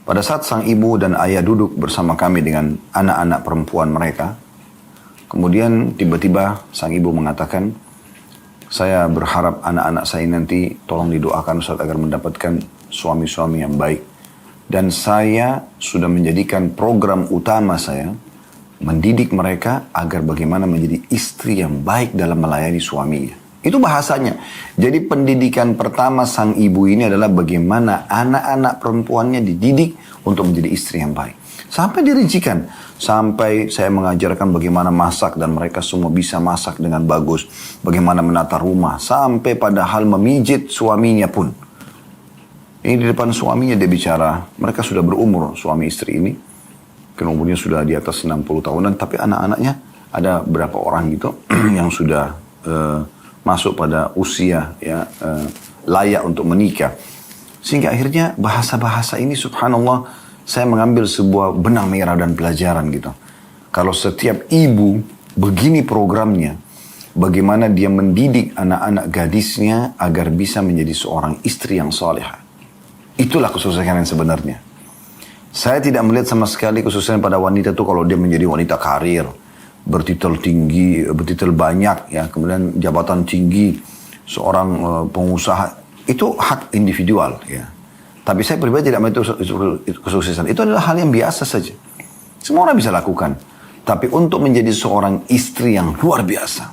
Pada saat sang ibu dan ayah duduk bersama kami dengan anak-anak perempuan mereka, kemudian tiba-tiba sang ibu mengatakan, saya berharap anak-anak saya nanti tolong didoakan Ustaz agar mendapatkan suami-suami yang baik. Dan saya sudah menjadikan program utama saya, mendidik mereka agar bagaimana menjadi istri yang baik dalam melayani suaminya. Itu bahasanya. Jadi pendidikan pertama sang ibu ini adalah bagaimana anak-anak perempuannya dididik untuk menjadi istri yang baik. Sampai dirincikan. Sampai saya mengajarkan bagaimana masak dan mereka semua bisa masak dengan bagus. Bagaimana menata rumah. Sampai pada hal memijit suaminya pun. Ini di depan suaminya dia bicara. Mereka sudah berumur suami istri ini. Karena umurnya sudah di atas 60 tahunan. Tapi anak-anaknya ada berapa orang gitu yang sudah masuk pada usia ya layak untuk menikah. Sehingga akhirnya bahasa-bahasa ini subhanallah saya mengambil sebuah benang merah dan pelajaran gitu. Kalau setiap ibu begini programnya, bagaimana dia mendidik anak-anak gadisnya agar bisa menjadi seorang istri yang salihah. Itulah kesuksesan yang sebenarnya. Saya tidak melihat sama sekali kesuksesan pada wanita itu kalau dia menjadi wanita karir, bertitel tinggi, bertitel banyak, ya, kemudian jabatan tinggi, seorang pengusaha. Itu hak individual, ya. Tapi saya pribadi tidak melihat itu kesuksesan. Itu adalah hal yang biasa saja. Semua orang bisa lakukan. Tapi untuk menjadi seorang istri yang luar biasa,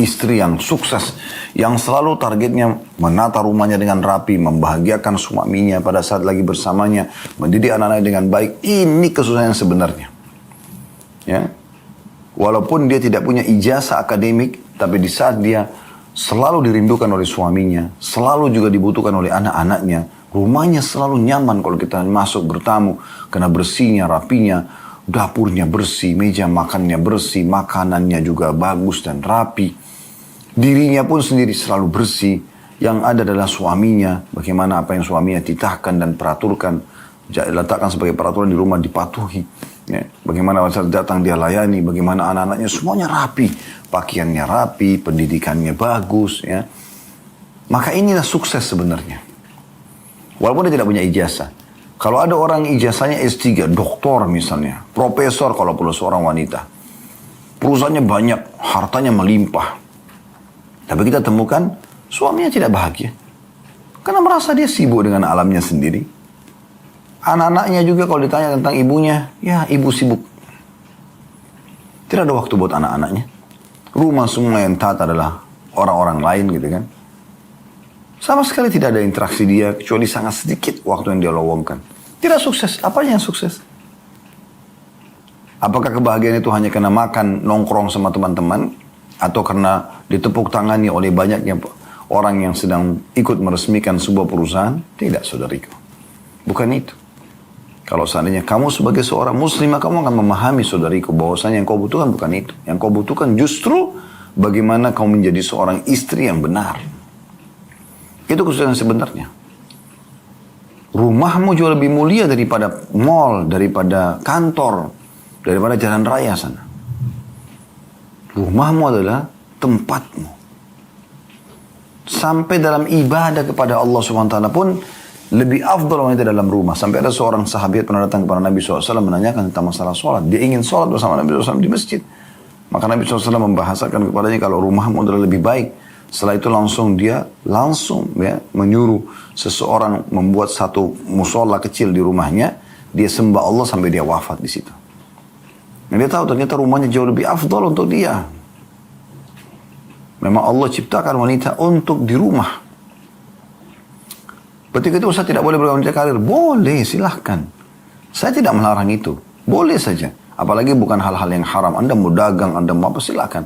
istri yang sukses, yang selalu targetnya menata rumahnya dengan rapi, membahagiakan suaminya pada saat lagi bersamanya, mendidik anak-anaknya dengan baik, ini kesuksesan yang sebenarnya. Ya. Walaupun dia tidak punya ijazah akademik, tapi di saat dia selalu dirindukan oleh suaminya, selalu juga dibutuhkan oleh anak-anaknya, Rumahnya selalu nyaman kalau kita masuk bertamu. Karena bersihnya, rapinya, dapurnya bersih, meja makannya bersih, makanannya juga bagus dan rapi. Dirinya pun sendiri selalu bersih. Yang ada adalah suaminya. Bagaimana apa yang suaminya titahkan dan peraturkan. Letakkan sebagai peraturan di rumah dipatuhi. Ya. Bagaimana saat datang dia layani. Bagaimana anak-anaknya semuanya rapi. Pakaiannya rapi, pendidikannya bagus. Ya. Maka inilah sukses sebenarnya. Walaupun dia tidak punya ijazah. Kalau ada orang ijazahnya S3, doktor misalnya. Profesor kalau perlu seorang wanita. Perusahaannya banyak, hartanya melimpah. Tapi kita temukan suaminya tidak bahagia. Karena merasa dia sibuk dengan alamnya sendiri. Anak-anaknya juga kalau ditanya tentang ibunya, ya ibu sibuk. Tidak ada waktu buat anak-anaknya. Rumah semua yang tata adalah orang-orang lain gitu kan. Sama sekali tidak ada interaksi dia, kecuali sangat sedikit waktu yang dia lowongkan. Tidak sukses. Apa yang sukses? Apakah kebahagiaan itu hanya karena makan, nongkrong sama teman-teman? Atau karena ditepuk tangani oleh banyaknya orang yang sedang ikut meresmikan sebuah perusahaan? Tidak, saudariku. Bukan itu. Kalau seandainya kamu sebagai seorang muslimah, kamu akan memahami, saudariku, bahwasanya yang kau butuhkan bukan itu. Yang kau butuhkan justru bagaimana kau menjadi seorang istri yang benar. Itu kesuksesan sebenarnya. Rumahmu jauh lebih mulia daripada mall, daripada kantor, daripada jalan raya sana. Rumahmu adalah tempatmu. Sampai dalam ibadah kepada Allah SWT pun lebih afdal wanita dalam rumah. Sampai ada seorang sahabat pernah datang kepada Nabi SAW menanyakan tentang masalah sholat. Dia ingin sholat bersama Nabi SAW di masjid. Maka Nabi SAW membahasakan kepadanya kalau rumahmu adalah lebih baik. Setelah itu dia langsung menyuruh seseorang membuat satu musola kecil di rumahnya. Dia sembah Allah sampai dia wafat di situ. Dan dia tahu ternyata rumahnya jauh lebih afdal untuk dia. Memang Allah ciptakan wanita untuk di rumah. Ketika itu Ustaz tidak boleh berwanita karir. Boleh, silahkan. Saya tidak melarang itu. Boleh saja. Apalagi bukan hal-hal yang haram. Anda mau dagang, Anda mau apa, silahkan.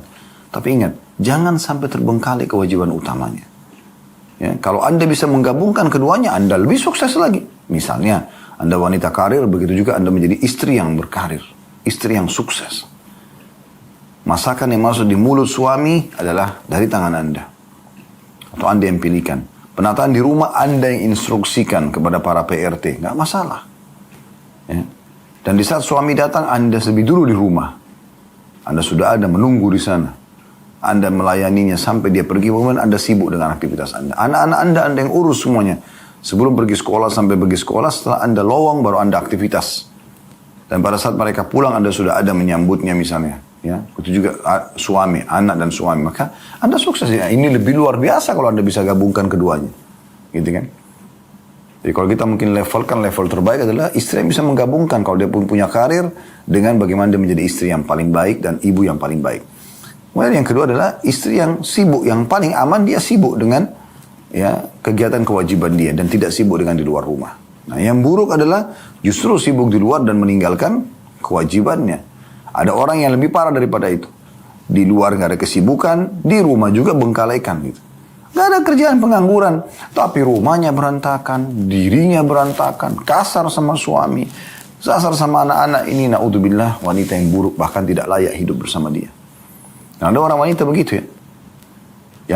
Tapi ingat, jangan sampai terbengkalai kewajiban utamanya. Ya, kalau Anda bisa menggabungkan keduanya, Anda lebih sukses lagi. Misalnya, Anda wanita karir, begitu juga Anda menjadi istri yang berkarir. Istri yang sukses. Masakan yang masuk di mulut suami adalah dari tangan Anda. Atau Anda yang pilihkan. Penataan di rumah Anda yang instruksikan kepada para PRT. Nggak masalah. Ya. Dan di saat suami datang, Anda lebih dulu di rumah. Anda sudah ada menunggu di sana. Anda melayaninya sampai dia pergi. Kemudian Anda sibuk dengan aktivitas Anda. Anak-anak Anda yang urus semuanya. Sebelum pergi sekolah sampai pergi sekolah, setelah Anda lowong baru Anda aktivitas. Dan pada saat mereka pulang Anda sudah ada menyambutnya misalnya. Ya, itu juga suami, anak dan suami. Maka Anda sukses. Ya. Ini lebih luar biasa kalau Anda bisa gabungkan keduanya. Gitu kan. Jadi kalau kita mungkin level terbaik adalah istri yang bisa menggabungkan. Kalau dia pun punya karir dengan bagaimana dia menjadi istri yang paling baik dan ibu yang paling baik. Kemudian yang kedua adalah istri yang sibuk. Yang paling aman dia sibuk dengan ya kegiatan kewajiban dia. Dan tidak sibuk dengan di luar rumah. Nah yang buruk adalah justru sibuk di luar dan meninggalkan kewajibannya. Ada orang yang lebih parah daripada itu. Di luar nggak ada kesibukan, di rumah juga bengkalaikan gitu. Nggak ada kerjaan, pengangguran. Tapi rumahnya berantakan, dirinya berantakan, kasar sama suami, kasar sama anak-anak. Ini na'udzubillah wanita yang buruk, bahkan tidak layak hidup bersama dia. Nah, ada orang wanita begitu ya.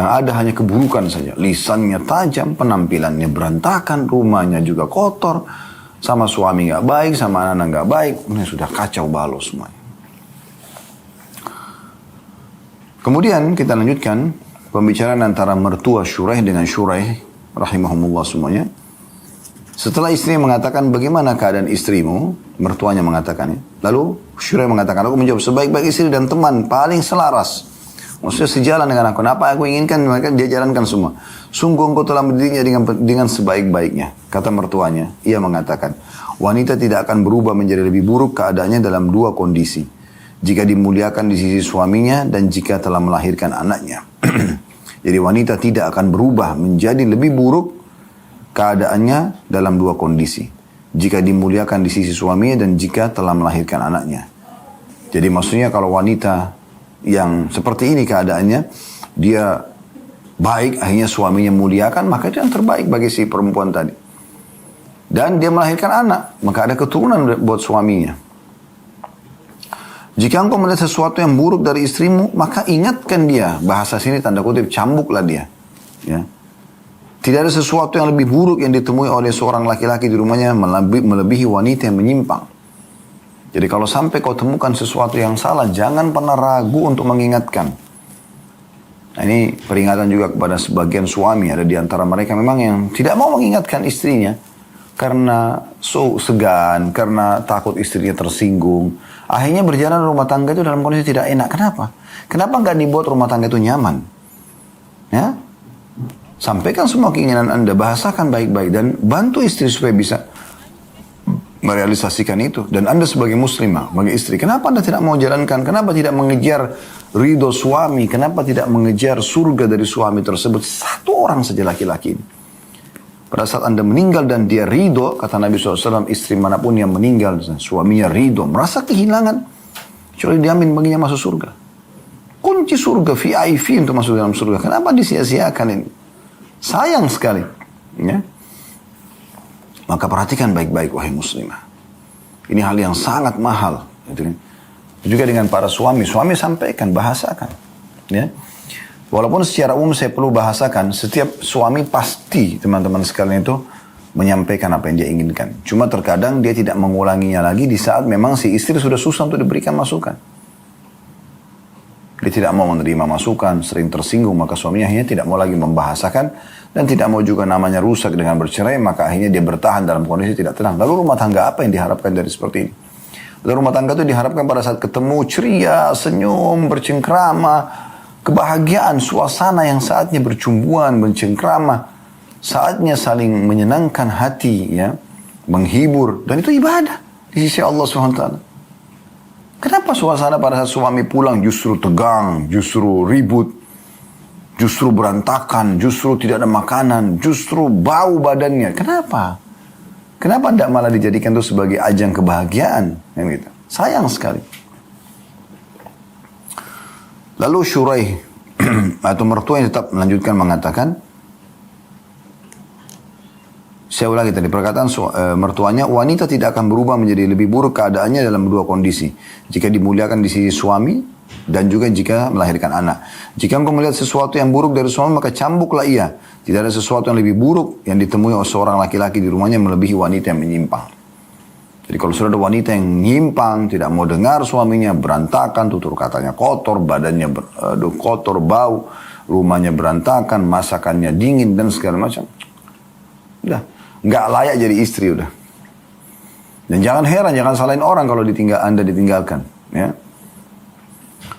Yang ada hanya keburukan saja. Lisannya tajam, penampilannya berantakan, rumahnya juga kotor. Sama suami nggak baik, sama anak-anak nggak baik. Ini sudah kacau balau semuanya. Kemudian kita lanjutkan pembicaraan antara mertua Syuraih dengan Syuraih rahimahumullah semuanya. Setelah istri mengatakan bagaimana keadaan istrimu, mertuanya mengatakan ya. Lalu Syuraih mengatakan, aku menjawab sebaik-baik istri dan teman paling selaras. Maksudnya sejalan dengan aku. Apa aku inginkan mereka dia jalankan semua. Sungguh engkau telah mendidiknya dengan sebaik-baiknya. Kata mertuanya, ia mengatakan, wanita tidak akan berubah menjadi lebih buruk keadaannya dalam dua kondisi. Jika dimuliakan di sisi suaminya dan jika telah melahirkan anaknya. Jadi wanita tidak akan berubah menjadi lebih buruk keadaannya dalam dua kondisi. Jika dimuliakan di sisi suaminya dan jika telah melahirkan anaknya. Jadi maksudnya kalau wanita yang seperti ini keadaannya, dia baik, akhirnya suaminya muliakan, maka itu yang terbaik bagi si perempuan tadi. Dan dia melahirkan anak, maka ada keturunan buat suaminya. Jika engkau melihat sesuatu yang buruk dari istrimu, maka ingatkan dia. Bahasa sini tanda kutip, cambuklah dia. Ya. Tidak ada sesuatu yang lebih buruk yang ditemui oleh seorang laki-laki di rumahnya melebihi wanita yang menyimpang. Jadi kalau sampai kau temukan sesuatu yang salah, jangan pernah ragu untuk mengingatkan. Nah, ini peringatan juga kepada sebagian suami. Ada di antara mereka memang yang tidak mau mengingatkan istrinya. Karena segan, karena takut istrinya tersinggung. Akhirnya berjalan rumah tangga itu dalam kondisi tidak enak. Kenapa? Kenapa nggak dibuat rumah tangga itu nyaman? Ya, sampaikan semua keinginan Anda, bahasakan baik-baik dan bantu istri supaya bisa merealisasikan itu. Dan Anda sebagai muslimah, sebagai istri, kenapa Anda tidak mau jalankan? Kenapa tidak mengejar ridho suami? Kenapa tidak mengejar surga dari suami tersebut? Satu orang saja laki-laki ini. Pada saat Anda meninggal dan dia ridho, kata Nabi SAW, istri manapun yang meninggal, suaminya ridho, merasa kehilangan, kecuali diamin baginya masuk surga. Kunci surga, VIP untuk masuk dalam surga. Kenapa disia-siakan ini? Sayang sekali. Ya? Maka perhatikan baik-baik, wahai muslimah. Ini hal yang sangat mahal. Juga dengan para suami. Suami sampaikan, bahasakan. Ya. Walaupun secara umum saya perlu bahasakan, setiap suami pasti teman-teman sekalian itu menyampaikan apa yang dia inginkan. Cuma terkadang dia tidak mengulanginya lagi di saat memang si istri sudah susah untuk diberikan masukan. Dia tidak mau menerima masukan, sering tersinggung, maka suaminya akhirnya tidak mau lagi membahasakan dan tidak mau juga namanya rusak dengan bercerai, maka akhirnya dia bertahan dalam kondisi tidak tenang. Lalu rumah tangga apa yang diharapkan dari seperti ini? Lalu rumah tangga itu diharapkan pada saat ketemu ceria, senyum, bercengkrama, kebahagiaan, suasana yang saatnya bercumbuan, bercengkrama, saatnya saling menyenangkan hati, ya, menghibur, dan itu ibadah di sisi Allah SWT. Kenapa suasana pada saat suami pulang justru tegang, justru ribut, justru berantakan, justru tidak ada makanan, justru bau badannya? Kenapa? Kenapa tidak malah dijadikan itu sebagai ajang kebahagiaan? Gitu. Sayang sekali. Lalu Syuraih atau mertua yang tetap melanjutkan mengatakan, saya ulangi tadi perkataan mertuanya, wanita tidak akan berubah menjadi lebih buruk keadaannya dalam dua kondisi. Jika dimuliakan di sisi suami dan juga jika melahirkan anak. Jika engkau melihat sesuatu yang buruk dari suami, maka cambuklah ia. Tidak ada sesuatu yang lebih buruk yang ditemui oleh seorang laki-laki di rumahnya melebihi wanita yang menyimpang. Jadi kalau sudah ada wanita yang nyimpang, tidak mau dengar suaminya, berantakan, tutur katanya kotor, badannya kotor, bau, rumahnya berantakan, masakannya dingin, dan segala macam. Udah, nggak layak jadi istri udah. Dan jangan heran, jangan salahin orang kalau Anda ditinggalkan. Ya.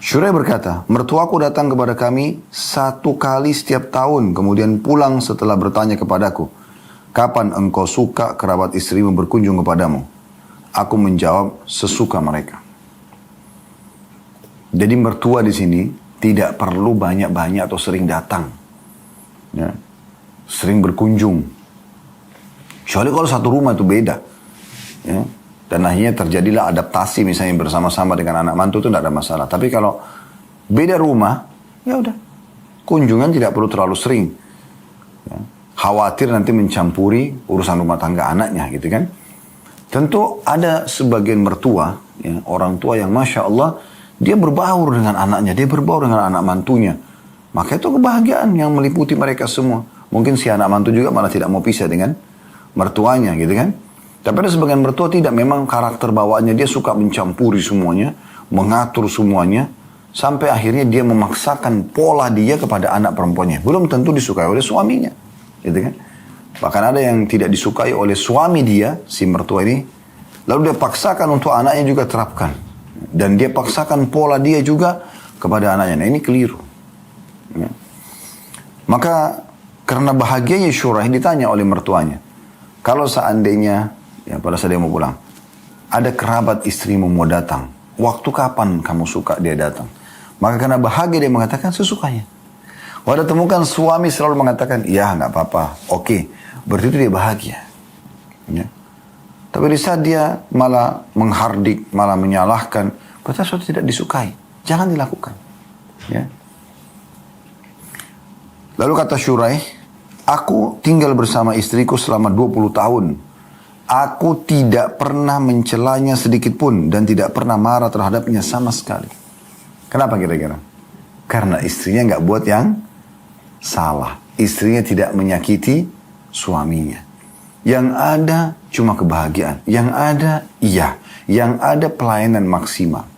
Syuraih berkata, mertuaku datang kepada kami 1 kali setiap tahun, kemudian pulang setelah bertanya kepadaku, kapan engkau suka kerabat istrimu berkunjung kepadamu? Aku menjawab, sesuka mereka. Jadi mertua di sini tidak perlu banyak-banyak atau sering datang. Ya. Sering berkunjung. Kecuali kalau satu rumah itu beda. Ya. Dan akhirnya terjadilah adaptasi misalnya bersama-sama dengan anak mantu itu tidak ada masalah. Tapi kalau beda rumah, ya udah. Kunjungan tidak perlu terlalu sering. Ya. Khawatir nanti mencampuri urusan rumah tangga anaknya gitu kan. Tentu ada sebagian mertua, ya, orang tua yang Masya Allah, dia berbaur dengan anaknya, dia berbaur dengan anak mantunya. Maka itu kebahagiaan yang meliputi mereka semua. Mungkin si anak mantu juga malah tidak mau pisah dengan mertuanya gitu kan. Tapi ada sebagian mertua tidak, memang karakter bawaannya dia suka mencampuri semuanya, mengatur semuanya, sampai akhirnya dia memaksakan pola dia kepada anak perempuannya. Belum tentu disukai oleh suaminya, gitu kan. Bahkan ada yang tidak disukai oleh suami dia, si mertua ini, lalu dia paksakan untuk anaknya juga terapkan. Dan dia paksakan pola dia juga kepada anaknya. Nah ini keliru. Ya. Maka karena bahagianya Syuraih ditanya oleh mertuanya, kalau seandainya, ya pada saat dia mau pulang, ada kerabat istrimu mau datang, waktu kapan kamu suka dia datang? Maka karena bahagia dia mengatakan sesukanya. Wadah temukan suami selalu mengatakan, ya nggak apa-apa, oke. Berarti itu dia bahagia. Ya. Tapi di saat dia malah menghardik, malah menyalahkan, berarti sesuatu tidak disukai. Jangan dilakukan. Ya. Lalu kata Syuraih, aku tinggal bersama istriku selama 20 tahun. Aku tidak pernah mencelanya sedikit pun dan tidak pernah marah terhadapnya sama sekali. Kenapa kira-kira? Karena istrinya nggak buat yang salah. Istrinya tidak menyakiti suaminya. Yang ada cuma kebahagiaan. Yang ada iya. Yang ada pelayanan maksimal.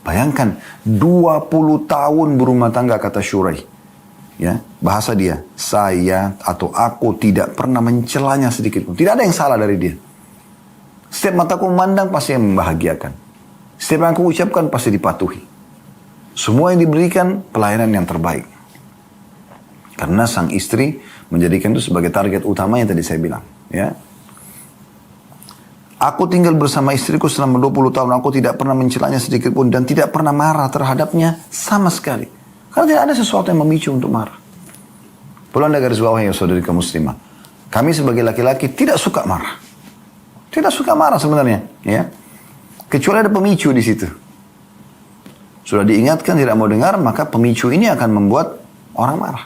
Bayangkan 20 tahun berumah tangga kata Syurai. Ya, bahasa dia, saya atau aku tidak pernah mencelanya sedikit pun. Tidak ada yang salah dari dia. Setiap mataku memandang pasti yang membahagiakan. Setiap yang aku ucapkan pasti dipatuhi. Semua yang diberikan pelayanan yang terbaik. Karena sang istri menjadikan itu sebagai target utama yang tadi saya bilang. Ya. Aku tinggal bersama istriku selama 20 tahun. Aku tidak pernah mencelanya sedikit pun. Dan tidak pernah marah terhadapnya sama sekali. Karena tidak ada sesuatu yang memicu untuk marah. Perlu anda garis bawah ya saudari kaum muslimah. Kami sebagai laki-laki tidak suka marah. Tidak suka marah sebenarnya, ya. Kecuali ada pemicu di situ. Sudah diingatkan tidak mau dengar, maka pemicu ini akan membuat orang marah.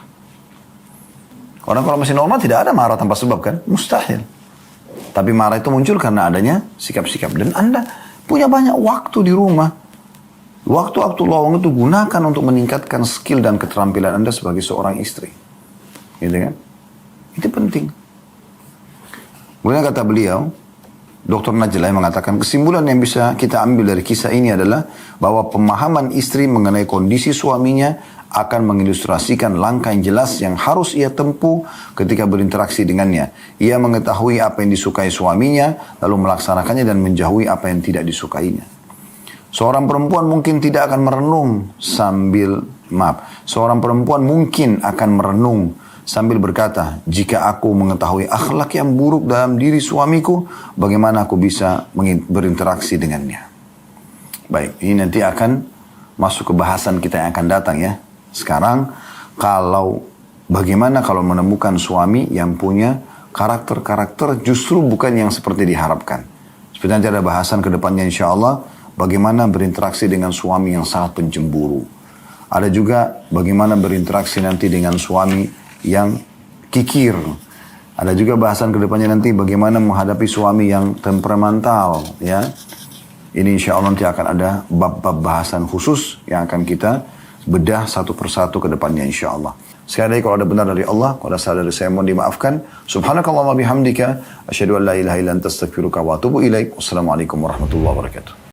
Orang kalau masih normal tidak ada marah tanpa sebab kan? Mustahil. Tapi marah itu muncul karena adanya sikap-sikap. Dan anda punya banyak waktu di rumah. Waktu-waktu lowong itu gunakan untuk meningkatkan skill dan keterampilan anda sebagai seorang istri. Gitu kan? Itu penting. Kemudian kata beliau, Dr. Najlah yang mengatakan kesimpulan yang bisa kita ambil dari kisah ini adalah bahwa pemahaman istri mengenai kondisi suaminya akan mengilustrasikan langkah yang jelas yang harus ia tempuh ketika berinteraksi dengannya. Ia mengetahui apa yang disukai suaminya, lalu melaksanakannya dan menjauhi apa yang tidak disukainya. Seorang perempuan mungkin akan merenung sambil berkata, jika aku mengetahui akhlak yang buruk dalam diri suamiku, bagaimana aku bisa berinteraksi dengannya? Baik, ini nanti akan masuk ke bahasan kita yang akan datang ya. Sekarang, bagaimana kalau menemukan suami yang punya karakter-karakter justru bukan yang seperti diharapkan. Seperti nanti ada bahasan ke depannya insya Allah, bagaimana berinteraksi dengan suami yang sangat pencemburu. Ada juga bagaimana berinteraksi nanti dengan suami yang kikir. Ada juga bahasan kedepannya nanti bagaimana menghadapi suami yang temperamental. Ya, ini insya Allah nanti akan ada bab-bab bahasan khusus yang akan kita bedah satu persatu kedepannya insya Allah. Sekali lagi kalau ada benar dari Allah, kalau ada salah dari saya mohon dimaafkan. Subhanakallahumma bihamdika, asyhadu an la ilaha illa anta astaghfiruka wa atubu ilaik. Wassalamualaikum warahmatullahi wabarakatuh.